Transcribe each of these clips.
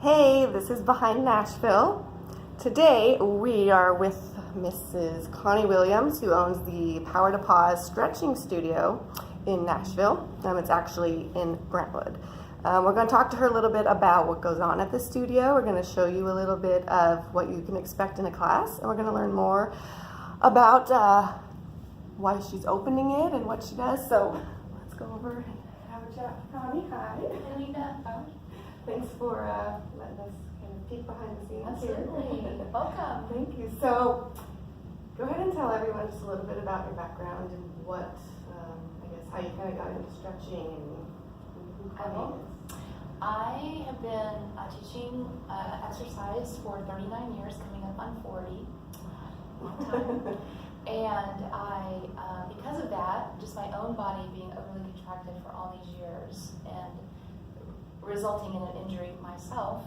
Hey, this is Behind Nashville. Today we are with Mrs. Connie Williams, who owns the Power to Pause Stretching Studio in Nashville. It's actually in Brentwood. We're going to talk to her a little bit about what goes on at the studio. We're going to show you a little bit of what you can expect in a class, and we're going to learn more about why she's opening it and what she does. So let's go over and have a chat with Connie. Hi. Hey, Linda. Thanks for letting us kind of peek behind the scenes. Absolutely. Here. Welcome. Thank you. So, go ahead and tell everyone just a little bit about your background and what, how you kind of got into stretching and who Connie is. I have been teaching exercise for 39 years, coming up on 40. Long time. And I, because of that, just my own body being overly contracted for all these years and resulting in an injury myself,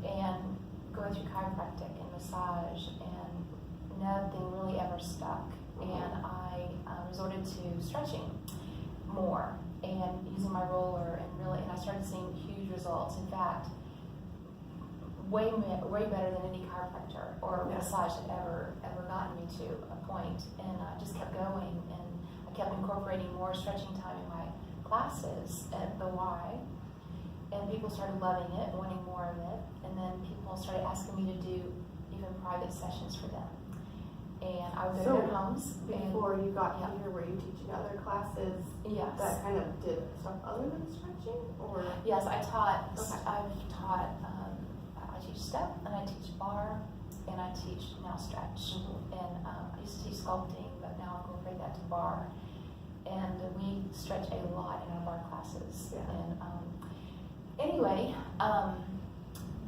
and going through chiropractic and massage, and nothing really ever stuck. And I resorted to stretching more and using my roller, and I started seeing huge results. In fact, way better than any chiropractor or massage had ever gotten me to a point. And I just kept going, and I kept incorporating more stretching time in my classes at the Y. And people started loving it, wanting more of it, and then people started asking me to do even private sessions for them. And I would go to their homes. Before you got here, were you teaching other classes Yes. that kind of did stuff other than stretching? Or Yes, I've taught, I teach step, and I teach bar, and I teach now stretch. And I used to teach sculpting, but now I'm going to bring that to bar. And we stretch a lot in our bar classes. Yeah. And anyway,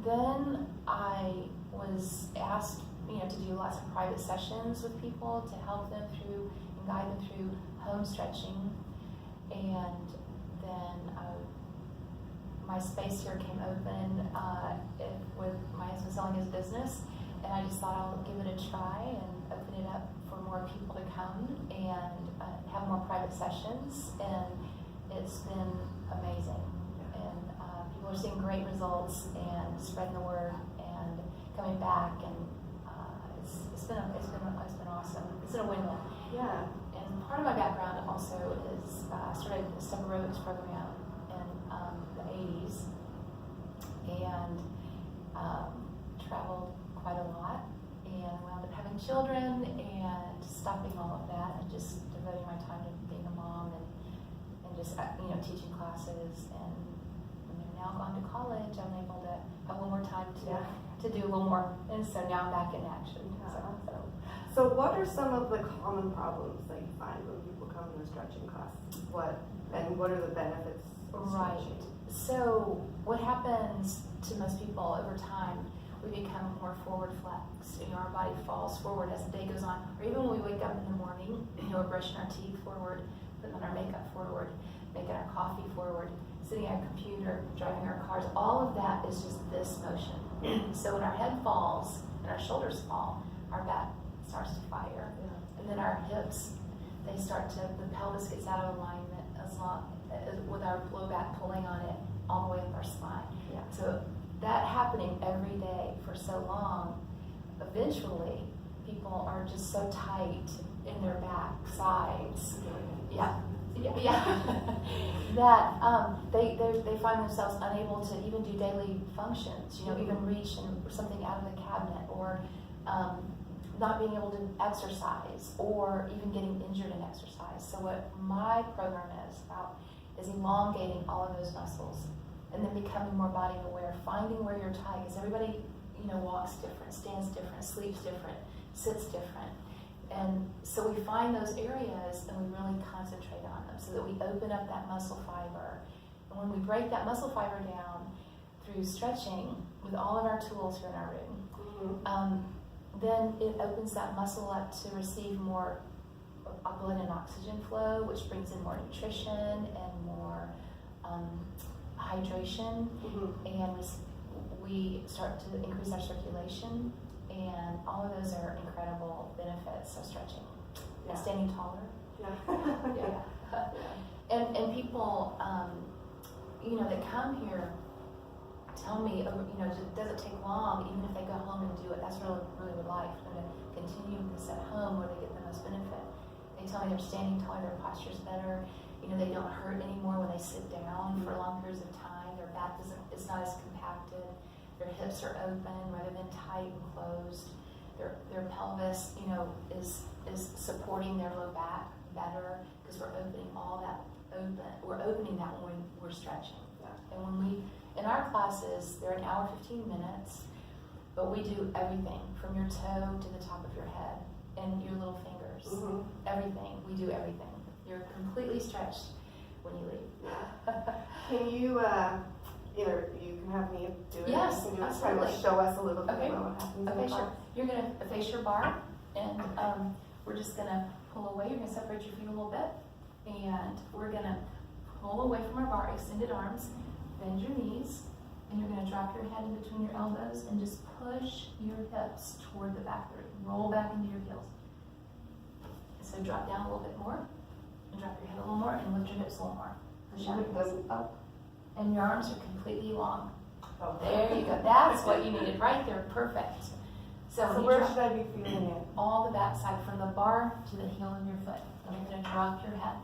then I was asked, to do lots of private sessions with people to help them through and guide them through home stretching. And then my space here came open with my husband selling his business, and I just thought I'll give it a try and open it up for more people to come and have more private sessions. And it's been amazing. People are seeing great results and spreading the word and coming back, and it's been awesome. It's been a win-win. yeah. And part of my background also is I started a step aerobics program in the 80s and traveled quite a lot, and wound up having children and stopping all of that and just devoting my time to being a mom and just teaching classes. And now gone to college, I'm able to have a little more time to do a little more, and so now I'm back in action. So what are some of the common problems that you find when people come to a stretching class? What are the benefits of stretching? Right. So what happens to most people over time, we become more forward flexed. Our body falls forward as the day goes on, or even when we wake up in the morning, we're brushing our teeth forward, putting on our makeup forward, making our coffee forward, sitting at a computer, driving our cars. All of that is just this motion. So when our head falls and our shoulders fall, our back starts to fire. And then our hips, the pelvis gets out of alignment with our low back pulling on it all the way up our spine. Yeah. So that happening every day for so long, eventually people are just so tight in their back sides. Yeah. That they find themselves unable to even do daily functions, even reach something out of the cabinet, or not being able to exercise, or even getting injured in exercise. So what my program is about is elongating all of those muscles, and then becoming more body aware, finding where you're tight, because everybody walks different, stands different, sleeps different, sits different. And so we find those areas and we really concentrate on them so that we open up that muscle fiber. And when we break that muscle fiber down through stretching with all of our tools here in our room, then it opens that muscle up to receive more blood and oxygen flow, which brings in more nutrition and more hydration. And we start to increase our circulation. And all of those are incredible benefits of stretching. Yeah. Standing taller. And people, that come here tell me, it doesn't take long, even if they go home and do it. That's really, really what I like for them to continue this at home where they get the most benefit. They tell me they're standing taller, their posture's better. They don't hurt anymore when they sit down for long periods of time. Their back is not as compacted. Their hips are open rather than tight and closed. Their pelvis, is supporting their low back better because we're opening all that open. We're opening that when we're stretching. Yeah. And in our classes, they're an hour, 15 minutes, but we do everything from your toe to the top of your head and your little fingers. Mm-hmm. Everything. We do everything. You're completely stretched when you leave. Can you, either you can have me do it, yes, you can do it, absolutely. kind of show us a little bit okay. about what happens. Okay, sure. You're going to face your bar, and we're just going to pull away. You're going to separate your feet a little bit, and we're going to pull away from our bar, extended arms, bend your knees, and you're going to drop your head in between your elbows and just push your hips toward the back of the room. Roll back into your heels. So drop down a little bit more, and drop your head a little more, and lift your hips a little more. Push out. It doesn't up. And your arms are completely long. Oh. There you go. That's what you needed right there. Perfect. So where should I be feeling it? All the back side, from the bar to the heel of your foot. And you're going to drop your head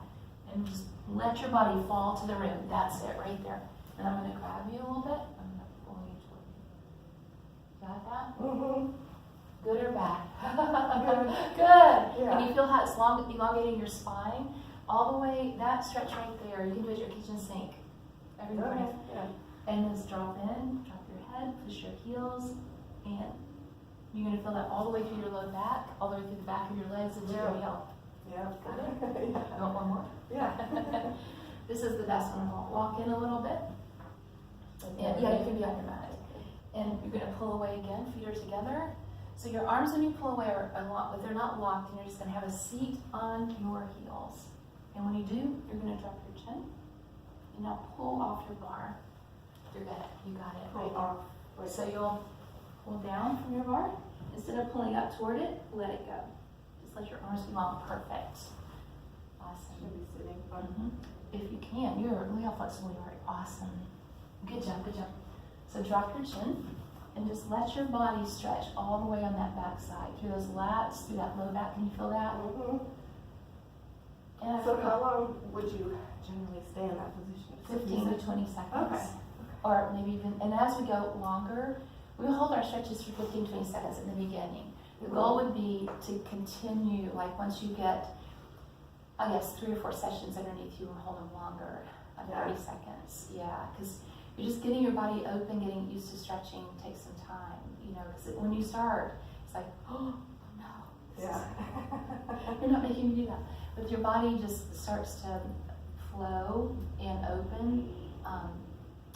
and just let your body fall to the rim. That's it right there. And I'm going to grab you a little bit. I'm going to pull you toward me. Got that? Mm-hmm. Good or bad? Good. Yeah. And you feel how it's elongating your spine all the way. That stretch right there, you can do it at your kitchen sink every morning. Yeah. And just drop in, drop your head, push your heels, and you're going to feel that all the way through your low back, all the way through the back of your legs into your heel. Yeah. Got it? Yeah. You want one more? Yeah. This is the best one. Walk in a little bit. And, yeah, you can be on your mat. And you're going to pull away again, feet are together. So your arms when you pull away are locked, but they're not locked, and you're just going to have a seat on your heels. And when you do, you're going to drop your chin. And now pull off your bar. You're good. You got it. Pull off. So you'll pull down from your bar. Instead of pulling up toward it, let it go. Just let your arms be long. Perfect. Awesome. Should be sitting. Mm-hmm. If you can, look how flexible you are. Awesome. Good job. Good job. So drop your chin and just let your body stretch all the way on that back side through those lats, through that low back. Can you feel that? Mm-hmm. And so how long would you generally stay in that position? 15 to 20 seconds. Okay. Or maybe even, and as we go longer, we hold our stretches for 15, 20 seconds in the beginning. The goal would be to continue, like once you get, I guess, 3 or 4 sessions underneath you, and hold them longer, 30 seconds. Yeah, because you're just getting your body open, getting used to stretching takes some time, because when you start, it's like, oh no. Yeah. You're not making me do that. But your body just starts to flow and open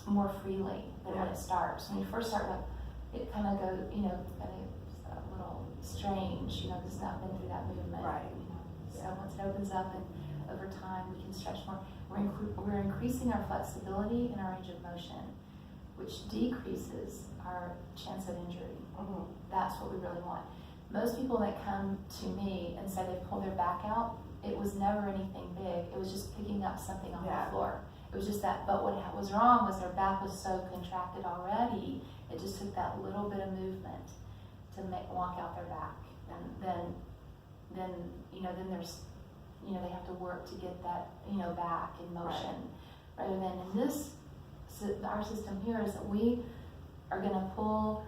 more freely than when it starts. When you first start, it kind of goes, kind of a little strange, because it's not been through that movement. Right. So once it opens up and over time we can stretch more, we're increasing our flexibility and our range of motion, which decreases our chance of injury. Mm-hmm. That's what we really want. Most people that come to me and say they pull their back out, it was never anything big. It was just picking up something on the floor. It was just that, but what was wrong was their back was so contracted already, it just took that little bit of movement to walk out their back. And then there's, they have to work to get that, back in motion. Right. Rather than in our system here is that we are going to pull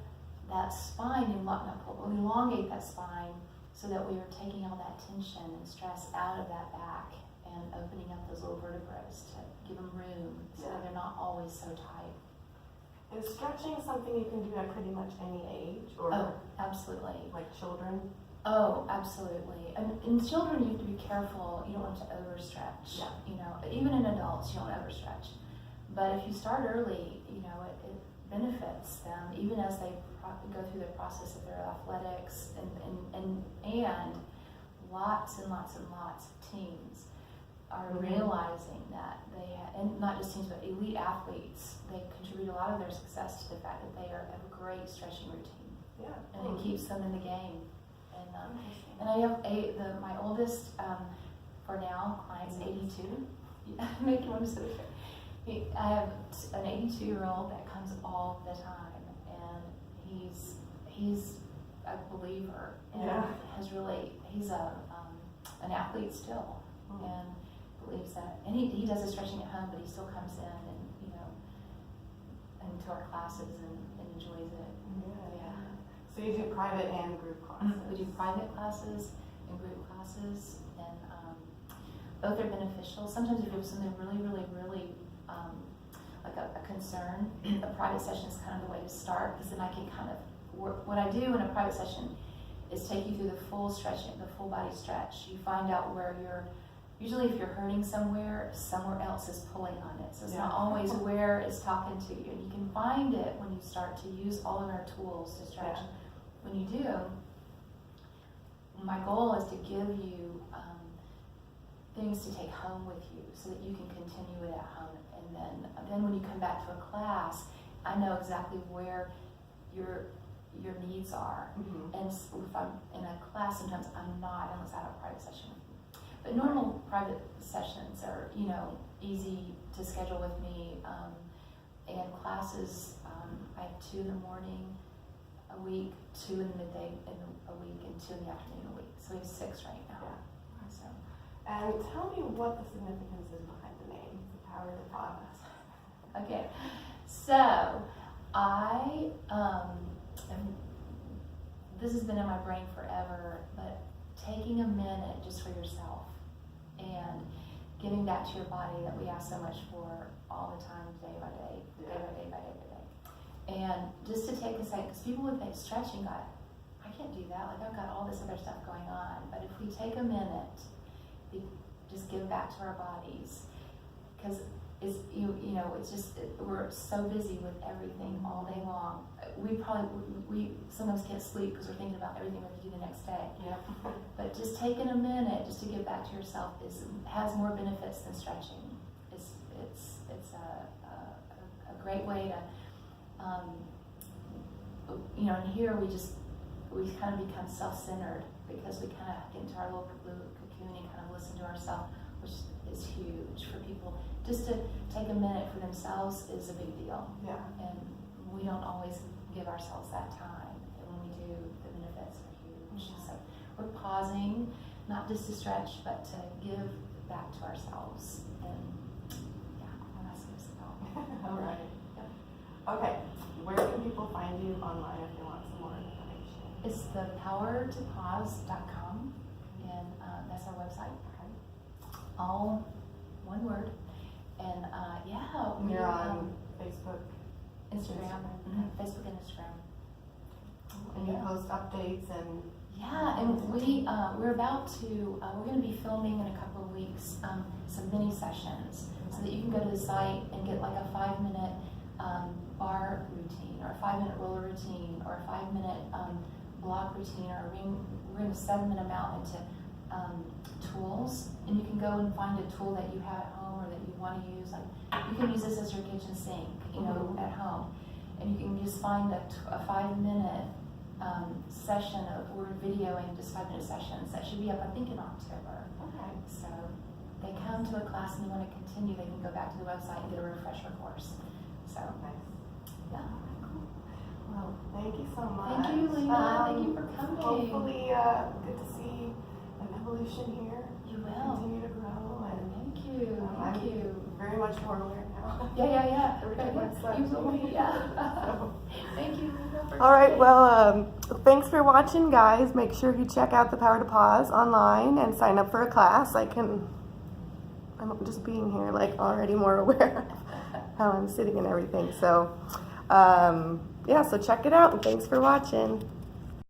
that spine and elongate that spine so that we are taking all that tension and stress out of that back and opening up those little vertebrae to give them room so that they're not always so tight. Is stretching something you can do at pretty much any age? Or absolutely. Like children? Oh, absolutely. And in children, you have to be careful. You don't want to overstretch. Yeah. Even in adults, you don't overstretch. But if you start early, it benefits them, even as they go through the process of their athletics, and lots and lots and lots of teams are realizing that and not just teams, but elite athletes, they contribute a lot of their success to the fact that they have a great stretching routine. Yeah. And it keeps them in the game. And I have my oldest, for now, client's 82. Make you want to sit there. I have an 82-year-old that comes all the time, and he's a believer, and Yeah. he's an athlete still, and believes that, and he does his stretching at home, but he still comes in and into our classes and enjoys it. Yeah. So you do private and group classes? We do private classes and group classes, and both are beneficial. Sometimes if you have something really like a concern, a private session is kind of the way to start, because then I can kind of work. What I do in a private session is take you through the full stretching, the full body stretch. You find out where usually if you're hurting somewhere else is pulling on it. So it's not always where it's talking to you. And you can find it when you start to use all of our tools to stretch. Yeah. When you do, my goal is to give you things to take home with you so that you can continue it at home. And then when you come back to a class, I know exactly where your needs are. Mm-hmm. And if I'm in a class, sometimes I'm not unless I have a private session with you. But normal private sessions are, easy to schedule with me. And classes, I have 2 in the morning a week, 2 in the midday a week, and 2 in the afternoon a week. So we have 6 right now. Yeah. So. And tell me what the significance is behind the name, the Power to Pause. Okay, so this has been in my brain forever, but taking a minute just for yourself and giving back to your body that we ask so much for all the time, day by day, day by day by day by day. And just to take a second, because people would think stretching, I can't do that, like I've got all this other stuff going on. But if we take a minute, just give back to our bodies, because it's just we're so busy with everything all day long. We sometimes can't sleep because we're thinking about everything we have to do the next day. Yeah. But just taking a minute just to give back to yourself has more benefits than stretching. It's a great way to and here we kind of become self-centered, because we kind of get into our little cocoon and kind of listen to ourselves, which is huge for people. Just to take a minute for themselves is a big deal. Yeah. And we don't always give ourselves that time. And when we do, the benefits are huge. Mm-hmm. So we're pausing, not just to stretch, but to give back to ourselves. And that's what it's about. All right. Yep. Okay. Where can people find you online if they want some more information? It's thepowertopause.com, and that's our website. All one word. And You're on Facebook, Instagram, Facebook and Instagram. and you post updates and. Yeah, and we're about to we're going to be filming in a couple of weeks some mini sessions, so that you can go to the site and get like a 5-minute bar routine, or a 5-minute roller routine, or a 5-minute block routine, or we're going to set them out into tools, and you can go and find a tool that you have at home or that you want to use. Like you can use this as your kitchen sink, at home, and you can just find a 5-minute session of we're videoing just 5-minute sessions that should be up, I think, in October. Okay. So they come to a class and they want to continue, they can go back to the website and get a refresher course. So Nice. yeah. Well, thank you so much. Thank you, Lena. Thank you for coming. Hopefully, get to see an evolution here. You will. Continue to grow, and Thank you. Thank I'm you. very much more aware now. Yeah. Every time I slept. You will be, yeah. So. Thank you, Lena, for All right, coming. well, thanks for watching, guys. Make sure you check out the Power to Pause online and sign up for a class. I'm just being here, like, already more aware of how I'm sitting and everything. So, so check it out, and thanks for watching.